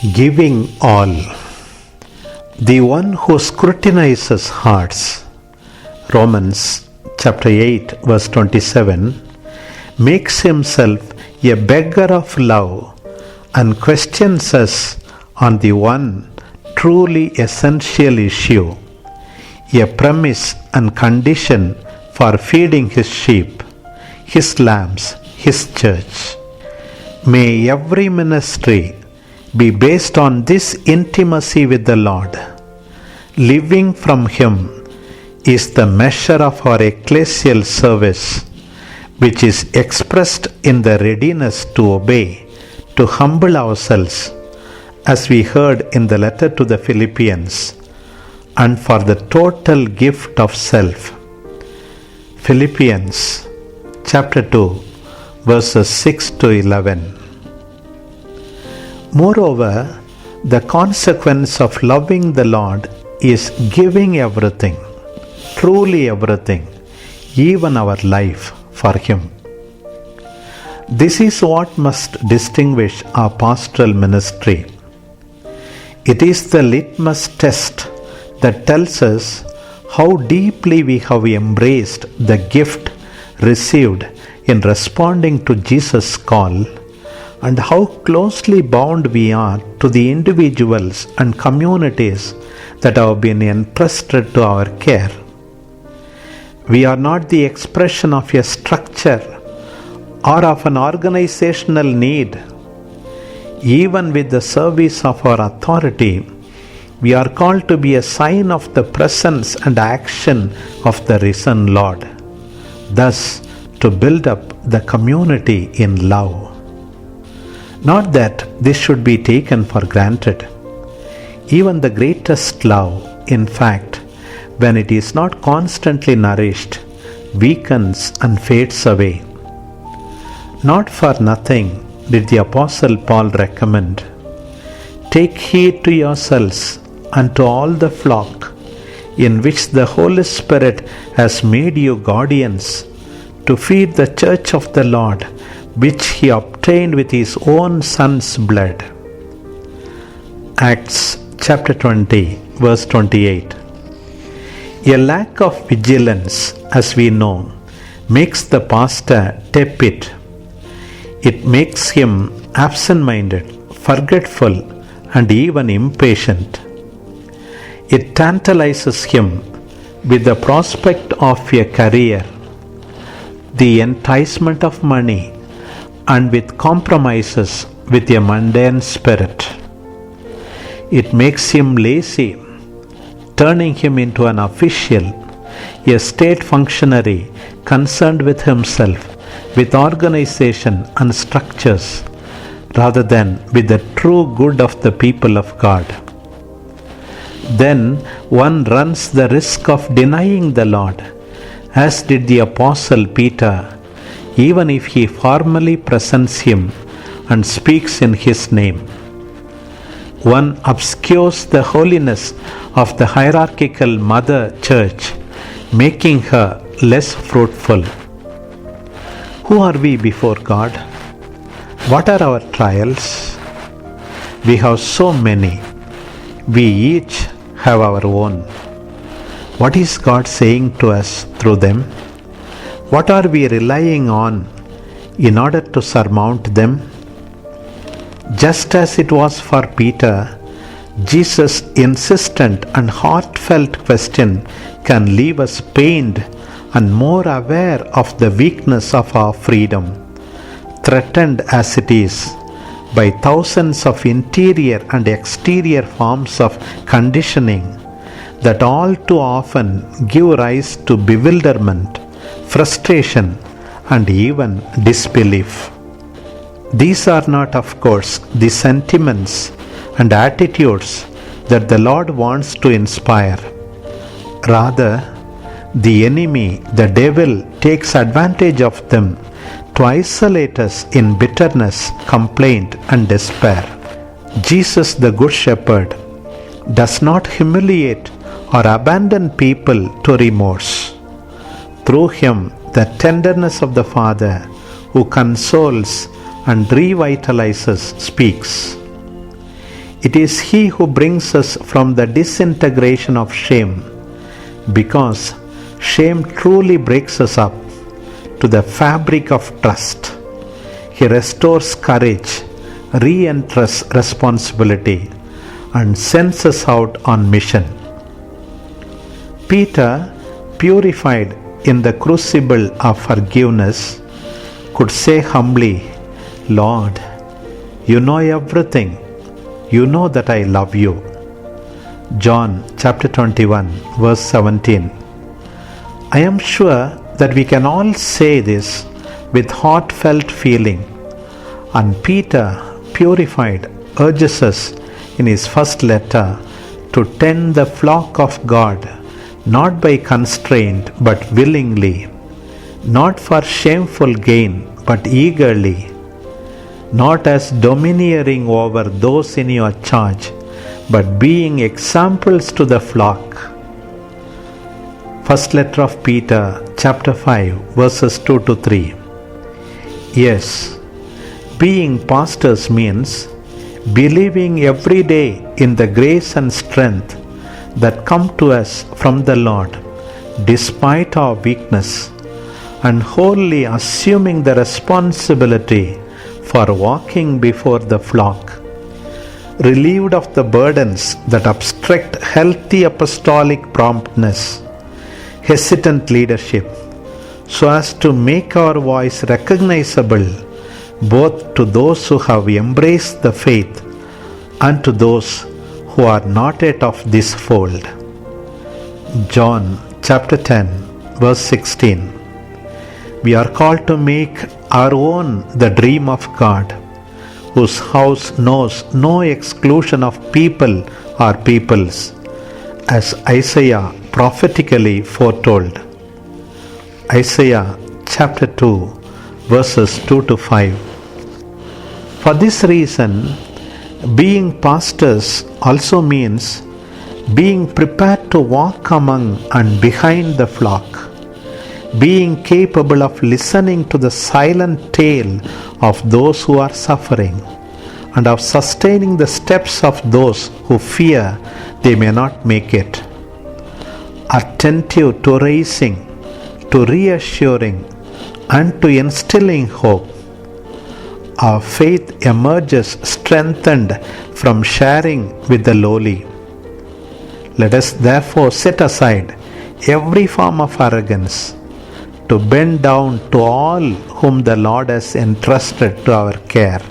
Giving all. The one who scrutinizes hearts, Romans chapter 8 verse 27, makes himself a beggar of love and questions us on the one truly essential issue, a premise and condition for feeding his sheep, his lambs, his church. May every ministry be based on this intimacy with the Lord. Living from Him is the measure of our ecclesial service, which is expressed in the readiness to obey, to humble ourselves, as we heard in the letter to the Philippians, and for the total gift of self. Philippians chapter 2 verses 6 to 11. Moreover, the consequence of loving the Lord is giving everything, truly everything, even our life, for Him. This is what must distinguish our pastoral ministry. It is the litmus test that tells us how deeply we have embraced the gift received in responding to Jesus' call, and how closely bound we are to the individuals and communities that have been entrusted to our care. We are not the expression of a structure or of an organizational need. Even with the service of our authority, we are called to be a sign of the presence and action of the risen Lord, thus to build up the community in love. Not that this should be taken for granted. Even the greatest love, in fact, when it is not constantly nourished, weakens and fades away. Not for nothing did the Apostle Paul recommend, "Take heed to yourselves and to all the flock, in which the Holy Spirit has made you guardians, to feed the church of the Lord, which He obtained with His own Son's blood." Acts chapter 20 verse 28. A lack of vigilance, as we know, makes the pastor tepid. It makes him absent-minded, forgetful, and even impatient. It tantalizes him with the prospect of a career, the enticement of money, and with compromises with a mundane spirit. It makes him lazy, turning him into an official, a state functionary concerned with himself, with organization and structures, rather than with the true good of the people of God. Then one runs the risk of denying the Lord, as did the Apostle Peter, even if he formally presents Him and speaks in His name. One obscures the holiness of the hierarchical mother church, making her less fruitful. Who are we before God? What are our trials? We have so many. We each have our own. What is God saying to us through them? What are we relying on in order to surmount them? Just as it was for Peter, Jesus' insistent and heartfelt question can leave us pained and more aware of the weakness of our freedom, threatened as it is by thousands of interior and exterior forms of conditioning that all too often give rise to bewilderment, frustration, and even disbelief. These are not, of course, the sentiments and attitudes that the Lord wants to inspire. Rather, the enemy, the devil, takes advantage of them to isolate us in bitterness, complaint, and despair. Jesus, the Good Shepherd, does not humiliate or abandon people to remorse. Through Him, the tenderness of the Father, who consoles and revitalizes, speaks. It is He who brings us from the disintegration of shame, because shame truly breaks us up, to the fabric of trust. He restores courage, re-enters responsibility, and sends us out on mission. Peter, purified in the crucible of forgiveness, could say humbly, "Lord, you know everything. You know that I love you." John chapter 21 verse 17. I am sure that we can all say this with heartfelt feeling, and Peter, purified, urges us in his first letter to tend the flock of God, not by constraint but willingly, not for shameful gain but eagerly, not as domineering over those in your charge, but being examples to the flock. First letter of Peter, chapter 5, verses 2 to 3. Yes, being pastors means believing every day in the grace and strength that come to us from the Lord, despite our weakness, and wholly assuming the responsibility for walking before the flock, relieved of the burdens that obstruct healthy apostolic promptness, hesitant leadership, so as to make our voice recognizable both to those who have embraced the faith and to those who are not yet of this fold. John chapter 10 verse 16. We are called to make our own the dream of God, whose house knows no exclusion of people or peoples, as Isaiah prophetically foretold. Isaiah chapter 2 verses 2 to 5. For this reason, being pastors also means being prepared to walk among and behind the flock, being capable of listening to the silent tale of those who are suffering, and of sustaining the steps of those who fear they may not make it, attentive to raising, to reassuring, and to instilling hope. Our faith emerges strengthened from sharing with the lowly. Let us therefore set aside every form of arrogance, to bend down to all whom the Lord has entrusted to our care,